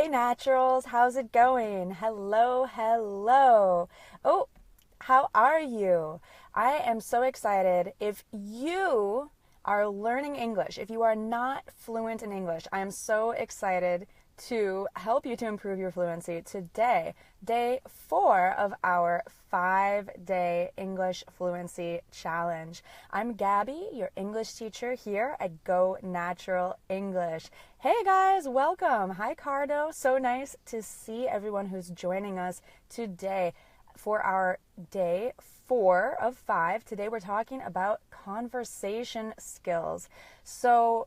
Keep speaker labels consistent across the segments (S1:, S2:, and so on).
S1: Hey Naturals, how's it going? Hello, hello. Oh, how are you? I am so excited. If you are learning English, if you are not fluent in English, I am so excited to help you to improve your fluency today, day 4 of our 5-day English Fluency Challenge. I'm Gabby, your English teacher here at Go Natural English. Hey guys, welcome. Hi Cardo. So nice to see everyone who's joining us today for our day 4 of 5. Today we're talking about conversation skills. So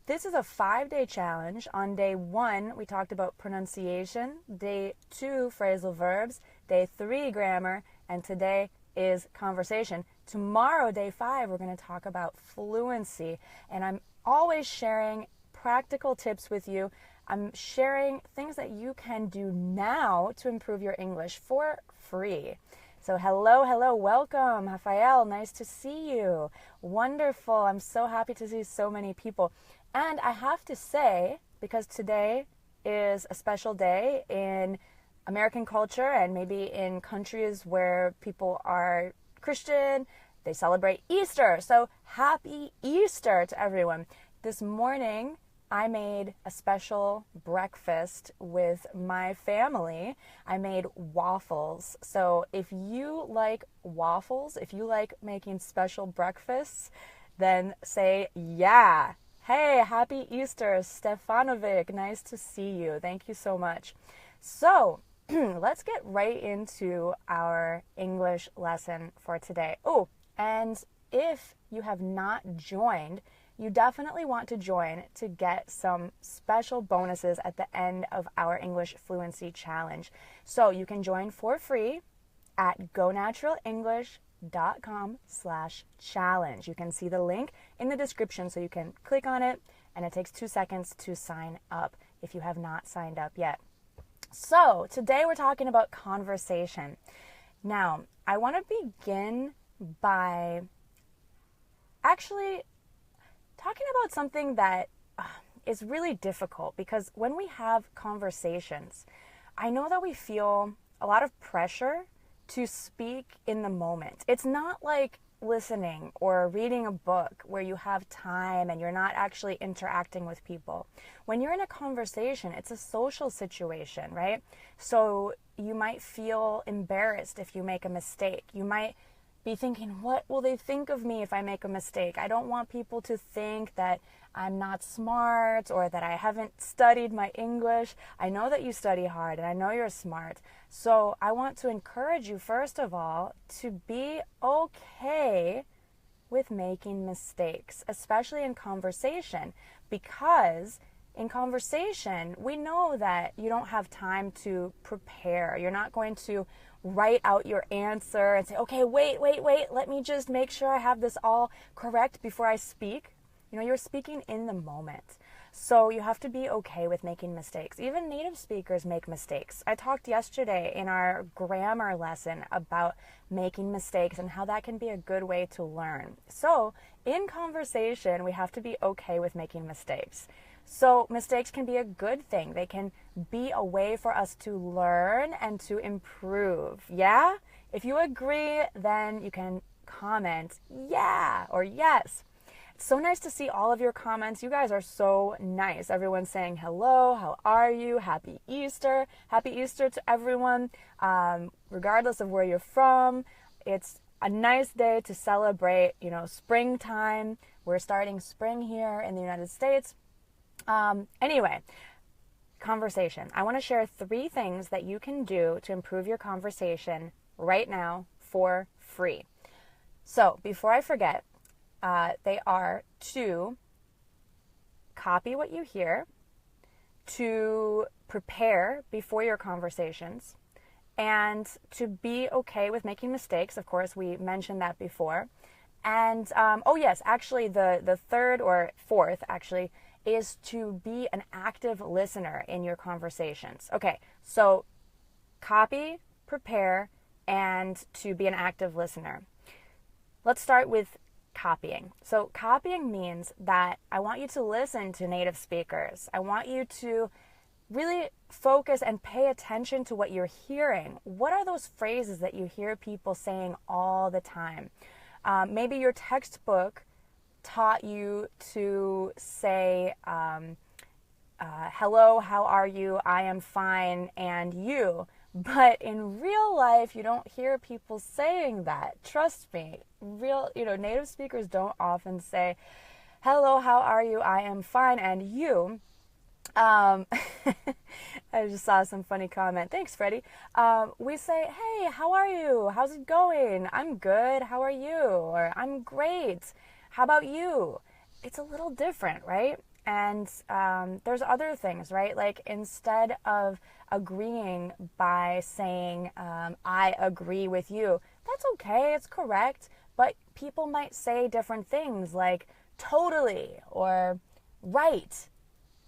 S1: this is a 5-day challenge. On day 1, we talked about pronunciation. Day 2, phrasal verbs. Day 3, grammar. And today is conversation. Tomorrow, day 5, we're going to talk about fluency. And I'm always sharing practical tips with you. I'm sharing things that you can do now to improve your English for free. So hello, welcome, Rafael, nice to see you. Wonderful, I'm so happy to see so many people. And I have to say, because today is a special day in American culture and maybe in countries where people are Christian, they celebrate Easter. So happy Easter to everyone. This morning, I made a special breakfast with my family. I made waffles. So if you like waffles, if you like making special breakfasts, then say yeah. Hey, happy Easter, Stefanovic. Nice to see you. Thank you so much. So let's get right into our English lesson for today. Oh, and if you have not joined, you definitely want to join to get some special bonuses at the end of our English Fluency Challenge. So you can join for free at gonaturalenglish.com/challenge. You can see the link in the description, so you can click on it, and it takes 2 seconds to sign up if you have not signed up yet. So today we're talking about conversation. Now, I want to begin by actually talking about something that is really difficult, because when we have conversations, I know that we feel a lot of pressure to speak in the moment. It's not like listening or reading a book where you have time and you're not actually interacting with people. When you're in a conversation, it's a social situation, right? So you might feel embarrassed if you make a mistake. You might be thinking, what will they think of me if I make a mistake? I don't want people to think that I'm not smart or that I haven't studied my English. I know that you study hard and I know you're smart. So I want to encourage you, first of all, to be okay with making mistakes, especially in conversation, because in conversation, we know that you don't have time to prepare. You're not going to write out your answer and say, okay, wait, let me just make sure I have this all correct before I speak. You know, you're speaking in the moment. So you have to be okay with making mistakes. Even native speakers make mistakes. I talked yesterday in our grammar lesson about making mistakes and how that can be a good way to learn. So in conversation, we have to be okay with making mistakes. So mistakes can be a good thing. They can be a way for us to learn and to improve. Yeah? If you agree, then you can comment yeah or yes. It's so nice to see all of your comments. You guys are so nice. Everyone's saying hello, how are you? Happy Easter. Happy Easter to everyone, regardless of where you're from. It's a nice day to celebrate, springtime. We're starting spring here in the United States. Anyway, conversation. I want to share 3 things that you can do to improve your conversation right now for free. So before I forget, they are to copy what you hear, to prepare before your conversations, and to be okay with making mistakes. Of course, we mentioned that before. And, actually the third or fourth actually is to be an active listener in your conversations. Okay, so copy, prepare, and to be an active listener. Let's start with copying. So copying means that I want you to listen to native speakers. I want you to really focus and pay attention to what you're hearing. What are those phrases that you hear people saying all the time? Maybe your textbook taught you to say, hello, how are you? I am fine, and you. But in real life, you don't hear people saying that. Trust me. Native speakers don't often say, hello, how are you? I am fine, and you. I just saw some funny comment. Thanks, Freddie. We say, hey, how are you? How's it going? I'm good. How are you? Or I'm great. How about you? It's a little different, right? And there's other things, right? Like instead of agreeing by saying, I agree with you, that's okay. It's correct. But people might say different things like totally or right.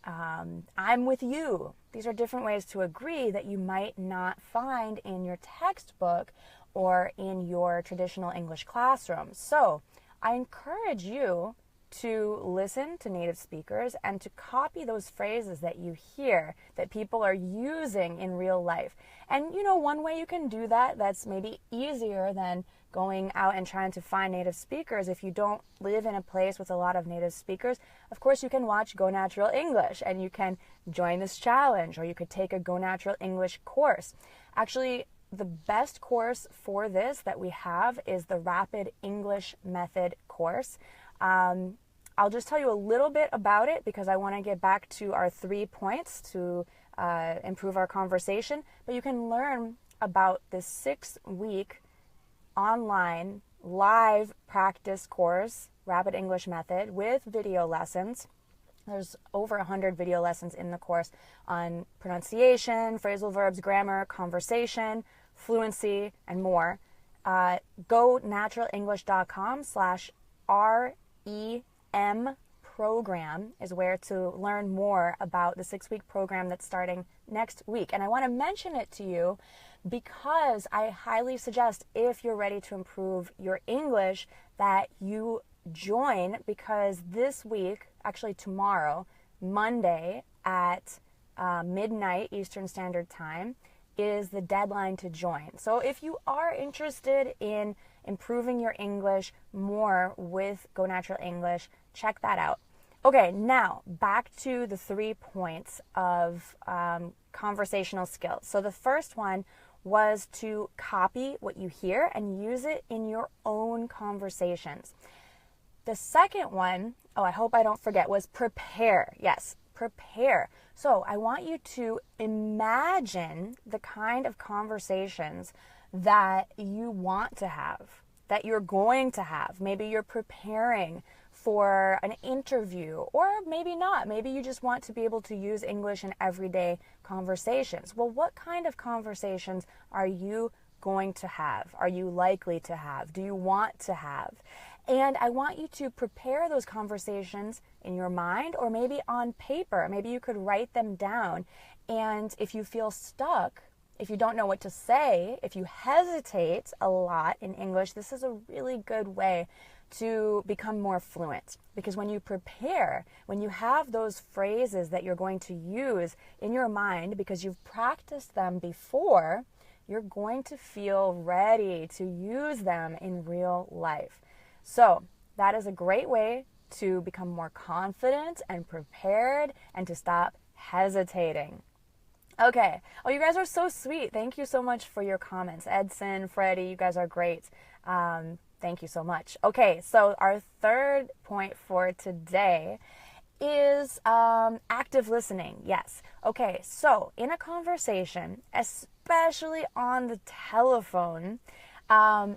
S1: I'm with you. These are different ways to agree that you might not find in your textbook or in your traditional English classroom. So I encourage you to listen to native speakers and to copy those phrases that you hear that people are using in real life. And one way you can do that that's maybe easier than going out and trying to find native speakers, if you don't live in a place with a lot of native speakers, of course you can watch Go Natural English and you can join this challenge, or you could take a Go Natural English course. Actually, the best course for this that we have is the Rapid English Method course. I'll just tell you a little bit about it because I want to get back to our 3 points to improve our conversation. But you can learn about this 6-week online live practice course, Rapid English Method, with video lessons. There's over 100 video lessons in the course on pronunciation, phrasal verbs, grammar, conversation, fluency, and more. GoNaturalEnglish.com/REM program is where to learn more about the 6-week program that's starting next week. And I want to mention it to you because I highly suggest, if you're ready to improve your English, that you join, because this week, actually tomorrow, Monday at midnight Eastern Standard Time, is the deadline to join. So if you are interested in improving your English more with Go Natural English, check that out. Okay, now back to the 3 points of conversational skills. So the first one was to copy what you hear and use it in your own conversations. The second one, I hope I don't forget, was prepare. Yes, prepare. So I want you to imagine the kind of conversations that you want to have, that you're going to have. Maybe you're preparing for an interview, or maybe not. Maybe you just want to be able to use English in everyday conversations. Well, what kind of conversations are you going to have? Are you likely to have? Do you want to have? And I want you to prepare those conversations in your mind, or maybe on paper. Maybe you could write them down. And if you feel stuck, if you don't know what to say, if you hesitate a lot in English, this is a really good way to become more fluent. Because when you prepare, when you have those phrases that you're going to use in your mind because you've practiced them before, you're going to feel ready to use them in real life. So that is a great way to become more confident and prepared and to stop hesitating. Okay. Oh, you guys are so sweet. Thank you so much for your comments. Edson, Freddie, you guys are great. Thank you so much. Okay, so our third point for today is active listening. Yes. Okay, so in a conversation, especially on the telephone,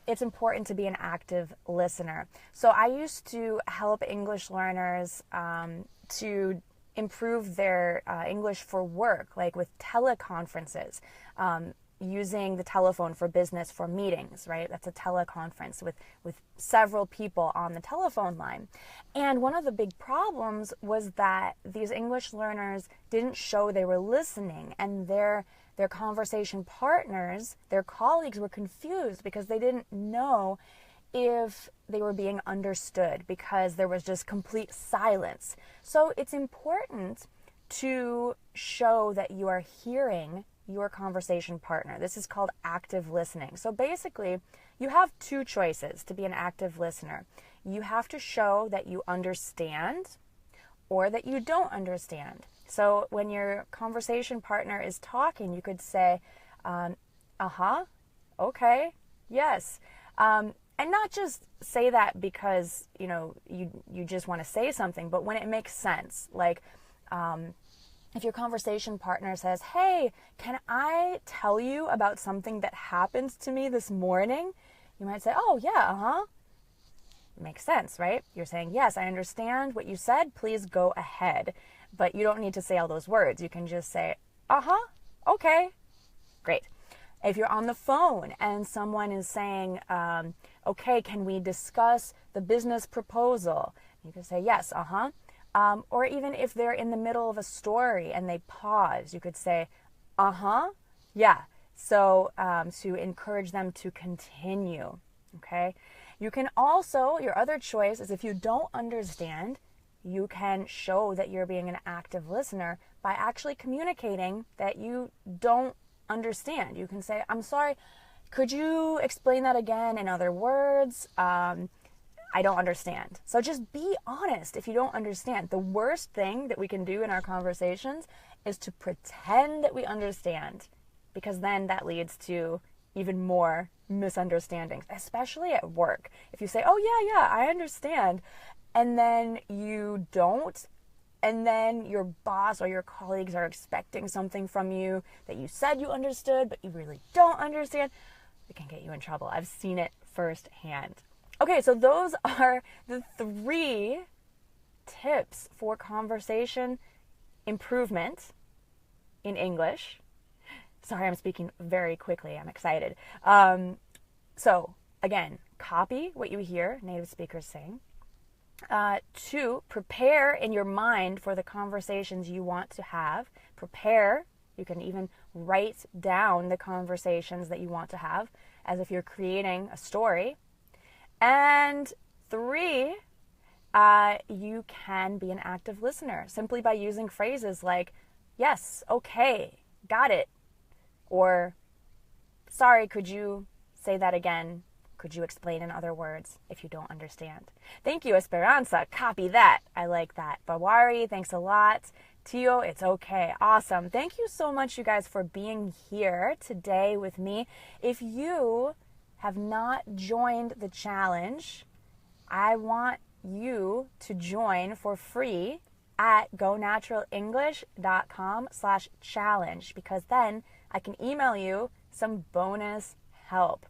S1: it's important to be an active listener. So I used to help English learners to improve their English for work, like with teleconferences, using the telephone for business, for meetings, right? That's a teleconference with several people on the telephone line. And one of the big problems was that these English learners didn't show they were listening, and their conversation partners, their colleagues, were confused because they didn't know if they were being understood because there was just complete silence. So it's important to show that you are hearing your conversation partner. This is called active listening. So basically, you have two choices to be an active listener. You have to show that you understand or that you don't understand. So when your conversation partner is talking, you could say, okay, yes. And not just say that because, you just want to say something, but when it makes sense. Like, if your conversation partner says, hey, can I tell you about something that happened to me this morning? You might say, oh, yeah, Makes sense, right? You're saying, yes, I understand what you said. Please go ahead. But you don't need to say all those words. You can just say, okay, great. If you're on the phone and someone is saying, okay, can we discuss the business proposal? You can say, yes, or even if they're in the middle of a story and they pause, you could say, yeah. So to encourage them to continue, okay? You can also, your other choice is if you don't understand, you can show that you're being an active listener by actually communicating that you don't understand. You can say, I'm sorry, could you explain that again in other words? I don't understand. So just be honest if you don't understand. The worst thing that we can do in our conversations is to pretend that we understand, because then that leads to even more misunderstandings, especially at work. If you say, oh yeah, I understand, and then you don't, and then your boss or your colleagues are expecting something from you that you said you understood, but you really don't understand, it can get you in trouble. I've seen it firsthand. Okay, so those are the 3 tips for conversation improvement in English. Sorry, I'm speaking very quickly. I'm excited. So, again, copy what you hear native speakers saying. 2, prepare in your mind for the conversations you want to have. Prepare. You can even write down the conversations that you want to have as if you're creating a story. And 3, you can be an active listener simply by using phrases like, yes, okay, got it. Or, sorry, could you say that again? Could you explain in other words if you don't understand? Thank you, Esperanza. Copy that. I like that. Bawari, thanks a lot. Tio, it's okay. Awesome. Thank you so much, you guys, for being here today with me. If you have not joined the challenge, I want you to join for free at gonaturalenglish.com/challenge, because then I can email you some bonus help.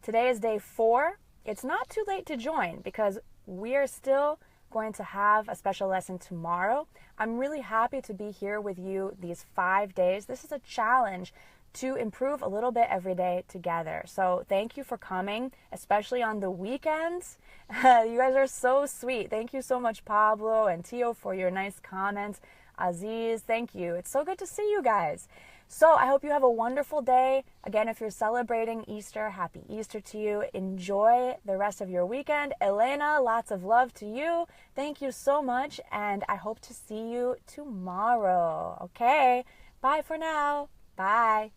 S1: Today is day 4. It's not too late to join because we are still going to have a special lesson tomorrow. I'm really happy to be here with you these 5 days. This is a challenge to improve a little bit every day together. So thank you for coming, especially on the weekends. You guys are so sweet. Thank you so much, Pablo and Tio, for your nice comments. Aziz, thank you. It's so good to see you guys. So I hope you have a wonderful day. Again, if you're celebrating Easter, happy Easter to you. Enjoy the rest of your weekend. Elena, lots of love to you. Thank you so much, and I hope to see you tomorrow. Okay, bye for now. Bye.